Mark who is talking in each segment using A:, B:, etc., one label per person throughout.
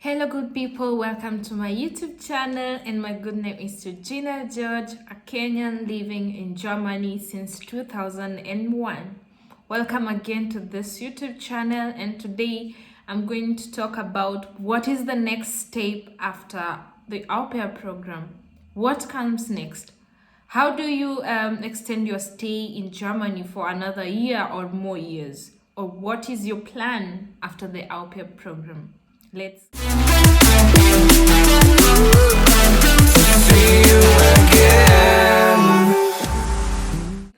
A: Hello good people, welcome to my YouTube channel, and my good name is Regina George, a Kenyan living in Germany since 2001. Welcome again to this YouTube channel, and today I'm going to talk about what is the next step after the AUPAIR program. What comes next? How do you extend your stay in Germany for another year or more years? Or what is your plan after the AUPAIR program? Let's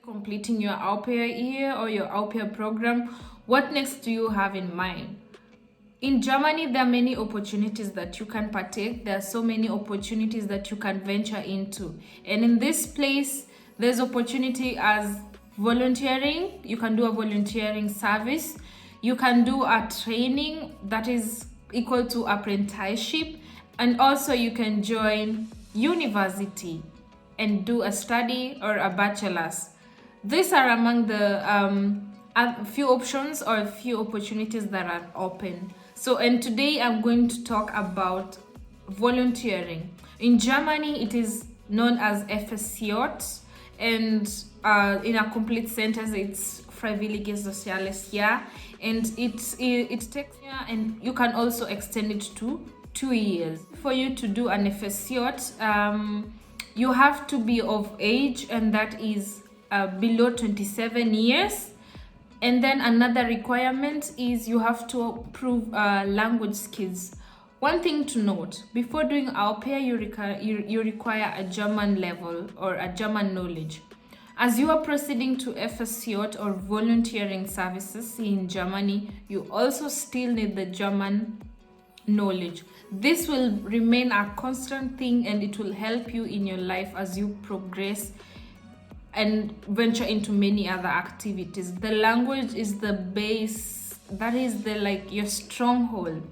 A: completing your AUPAIR year or your AUPAIR program. What next do you have in mind? In Germany, there are many opportunities that you can partake. There are so many opportunities that you can venture into. And in this place, there's opportunity as volunteering. You can do a volunteering service. You can do a training that is equal to apprenticeship. And also you can join university and do a study or a bachelor's. These are among the a few options or a few opportunities that are open. And today I'm going to talk about volunteering. In Germany, it is known as fSJ, and in a complete sentence, it's Freiwilliges Soziales Jahr, and it takes year, and you can also extend it to 2 years. For you to do an fSJ, you have to be of age, and that is below 27 years. And then another requirement is you have to prove language skills. One thing to note, before doing AUPAIR, you require a German level or a German knowledge. As you are proceeding to fSJ or volunteering services in Germany, you also still need the German knowledge. This will remain a constant thing, and it will help you in your life as you progress and venture into many other activities. The language is the base, that is your stronghold.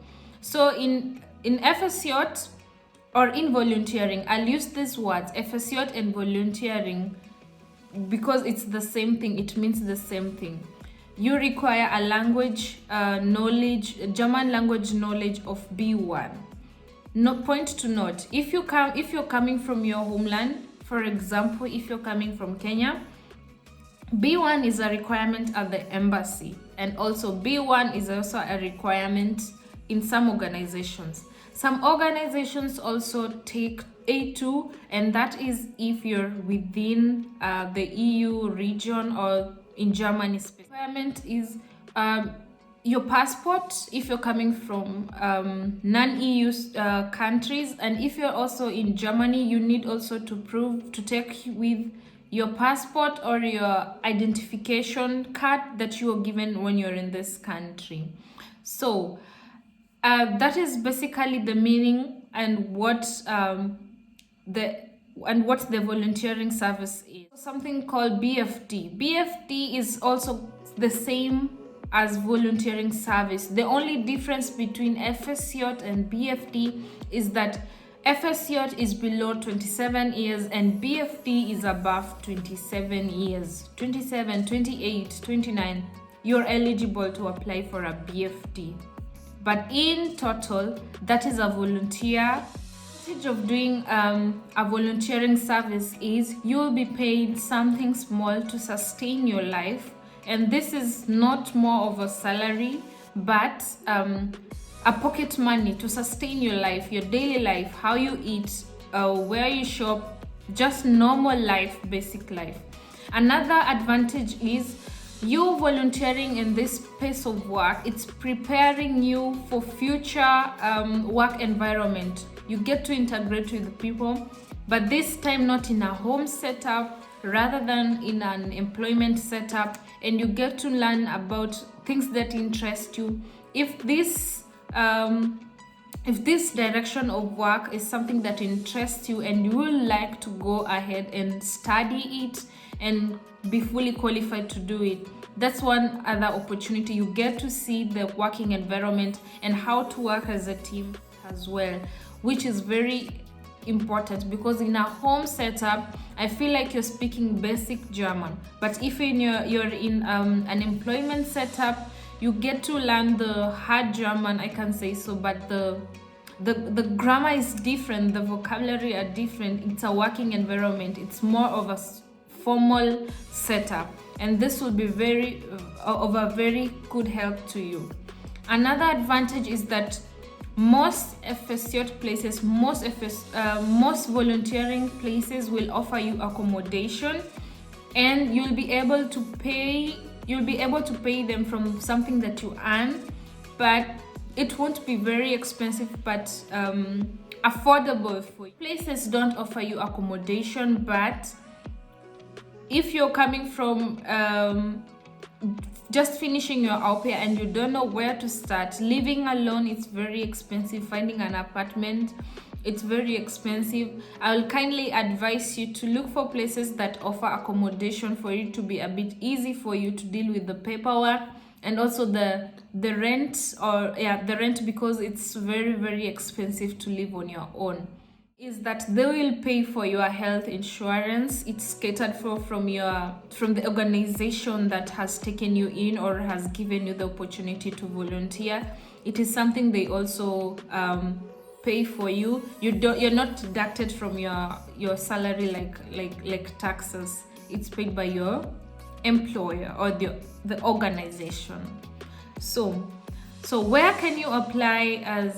A: So in fSJ or in volunteering, I'll use these words, fSJ and volunteering, because it's the same thing, it means the same thing. You require a language knowledge, German language knowledge of B1. No point to note, if you're coming from your homeland, for example, if you're coming from Kenya, B1 is a requirement at the embassy, and also B1 is also a requirement in some organizations. Some organizations also take A2, and that is if you're within the EU region or in Germany. Requirement is your passport if you're coming from non-EU countries, and if you're also in Germany, you need also to take with your passport or your identification card that you were given when you're in this country. So that is basically the meaning and what the volunteering service is. Something called BFD. BFD is also the same as volunteering service. The only difference between fSJ and BFD is that fSJ is below 27 years and BFD is above 27 years. 27, 28, 29, you're eligible to apply for a BFD. But in total, that is a volunteer. The advantage of doing a volunteering service is you will be paid something small to sustain your life. And this is not more of a salary, but a pocket money to sustain your life, your daily life, how you eat, where you shop, just normal life, basic life. Another advantage is you volunteering in this space of work. It's preparing you for future work environment. You get to integrate with people, but this time not in a home setup, rather than in an employment setup, and you get to learn about things that interest you. If this direction of work is something that interests you and you would like to go ahead and study it and be fully qualified to do it, that's one other opportunity. You get to see the working environment and how to work as a team as well, which is very important, because in a home setup, I feel like you're speaking basic German, but if you're in an employment setup, you get to learn the hard German, I can say so, but the the grammar is different, the vocabulary are different. It's a working environment. It's more of a formal setup, and this will be very of a very good help to you. Another advantage is that most fSJ places, most volunteering places will offer you accommodation, and you'll be able to pay them from something that you earn, but it won't be very expensive, but affordable for you. Places don't offer you accommodation, but if you're coming from just finishing your au pair and you don't know where to start, living alone is very expensive. Finding an apartment, it's very expensive. I'll kindly advise you to look for places that offer accommodation for it to be a bit easy for you to deal with the paperwork, and also the rent, the rent, because it's very, very expensive to live on your own. Is that they will pay for your health insurance. It's catered for from the organization that has taken you in or has given you the opportunity to volunteer. It is something they also pay for you. You're not deducted from your salary like taxes. It's paid by your employer or the organization. So where can you apply as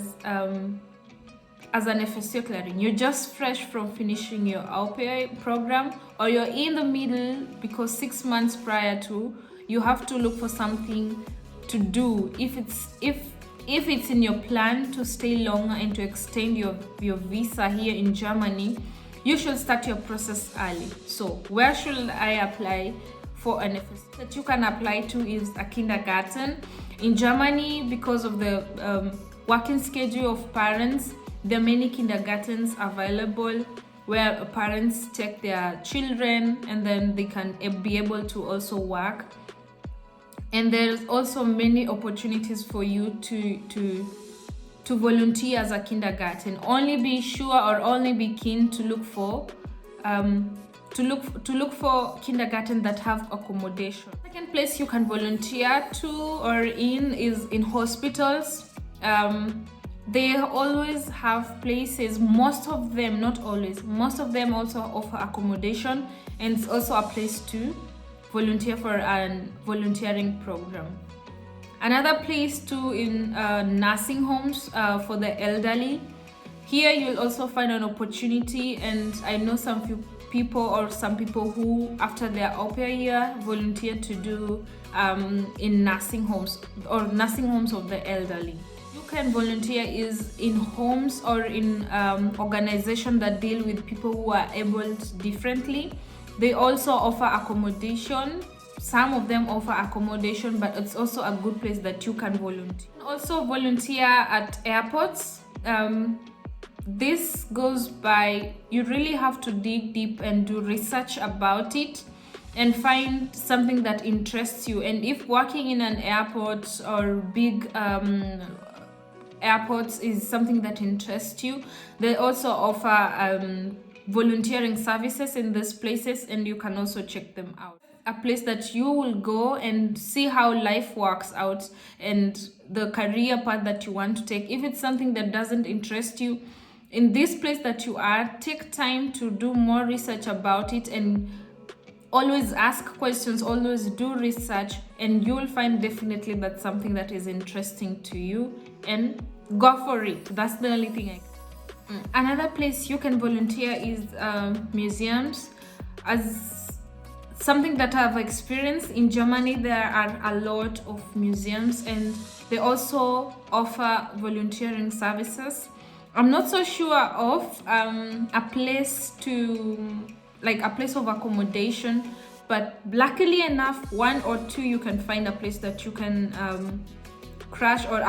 A: an fSJ clearing? You're just fresh from finishing your au pair program, or you're in the middle, because 6 months prior to, you have to look for something to do. If it's in your plan to stay longer and to extend your visa here in Germany, you should start your process early. So where should I apply for an fSJ? That you can apply to is a kindergarten. In Germany, because of the working schedule of parents, there are many kindergartens available where parents take their children, and then they can be able to also work. And there's also many opportunities for you to volunteer as a kindergarten. Only be sure, or only be keen to look for kindergarten that have accommodation. Second place you can volunteer to or in is in hospitals. They always have places, most of them, not always, most of them also offer accommodation, and it's also a place to volunteer for a volunteering program. Another place too in nursing homes for the elderly. Here you'll also find an opportunity, and I know some people who after their au pair year volunteer to do in nursing homes or nursing homes of the elderly. You can volunteer is in homes or in organizations that deal with people who are abled differently. They also offer accommodation. Some of them offer accommodation, but it's also a good place that you can volunteer. You can also volunteer at airports. This goes by, you really have to dig deep and do research about it and find something that interests you. And if working in an airport or big airports is something that interests you, they also offer volunteering services in these places, and you can also check them out. A place that you will go and see how life works out and the career path that you want to take. If it's something that doesn't interest you in this place that you are, take time to do more research about it, and always ask questions, always do research, and you will find definitely that's something that is interesting to you, and go for it. That's the only thing Another place you can volunteer is museums. As something that I've experienced in Germany, there are a lot of museums, and they also offer volunteering services. I'm not so sure of a place of accommodation, but luckily enough, one or two you can find a place that you can crash or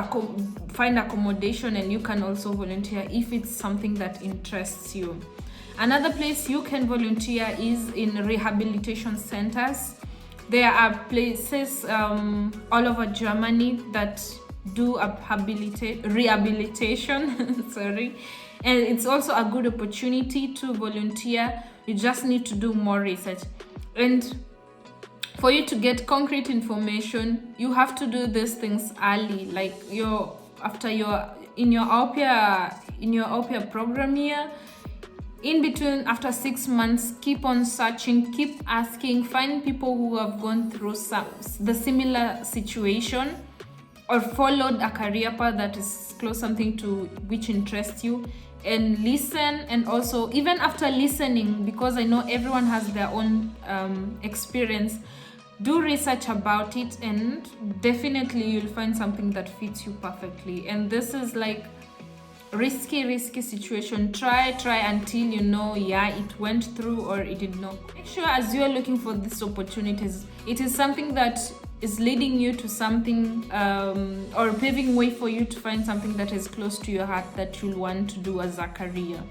A: find accommodation, and you can also volunteer if it's something that interests you. Another place you can volunteer is in rehabilitation centers. There are places all over Germany that do rehabilitation sorry, and it's also a good opportunity to volunteer. You just need to do more research, and for you to get concrete information, you have to do these things early, like after your in your AUPAIR program here, in between, after 6 months, keep on searching, keep asking, find people who have gone through the similar situation or followed a career path that is close something to which interests you, and listen. And also, even after listening, because I know everyone has their own experience, do research about it, and definitely you'll find something that fits you perfectly. And this is like risky situation. Try until you know, yeah, it went through or it did not. Make sure as you are looking for these opportunities, it is something that is leading you to something or paving way for you to find something that is close to your heart that you'll want to do as a career.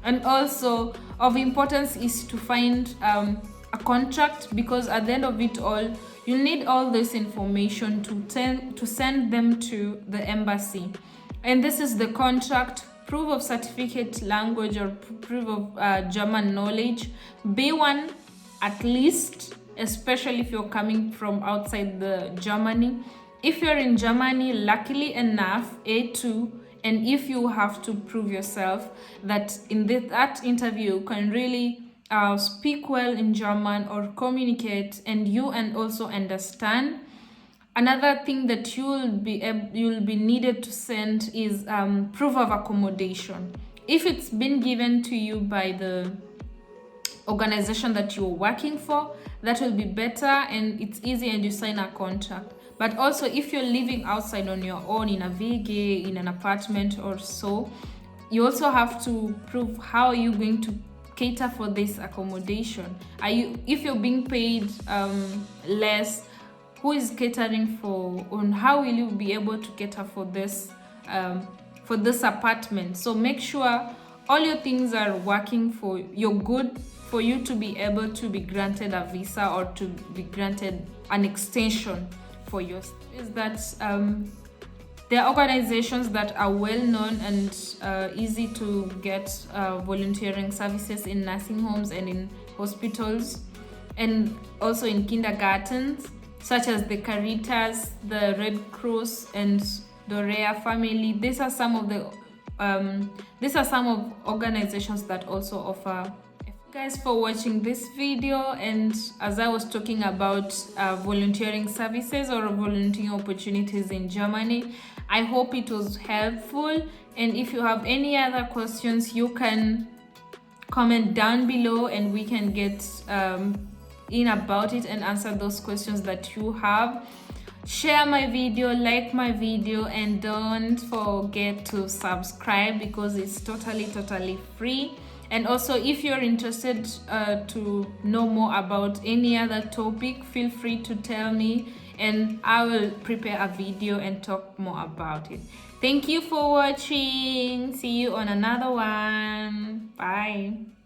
A: And also of importance is to find a contract, because at the end of it all, you need all this information to send them to the embassy. And this is the contract, proof of certificate language or proof of German knowledge, B1 at least, especially if you're coming from outside the Germany. If you're in Germany, luckily enough, A2. And if you have to prove yourself that in that interview you can really speak well in German or communicate, and also understand. Another thing that you'll be needed to send is proof of accommodation. If it's been given to you by the organization that you're working for, that will be better, and it's easy, and you sign a contract. But also, if you're living outside on your own in a WG, in an apartment or so, you also have to prove how you're going to cater for this accommodation. If you're being paid less, who is catering for, and how will you be able to cater for this apartment? So make sure all your things are working for your good, for you to be able to be granted a visa or to be granted an extension for your is that there are organizations that are well known and easy to get volunteering services in nursing homes and in hospitals, and also in kindergartens, such as the Caritas, the Red Cross, and the Rare Family. These are some of organizations that also offer. Thank you guys for watching this video. And as I was talking about volunteering services or volunteering opportunities in Germany, I hope it was helpful. And if you have any other questions, you can comment down below, and we can get in about it and answer those questions that you have. Share my video, like my video, and don't forget to subscribe, because it's totally free. And also, if you're interested to know more about any other topic, feel free to tell me, and I will prepare a video and talk more about it. Thank you for watching. See you on another one. Bye.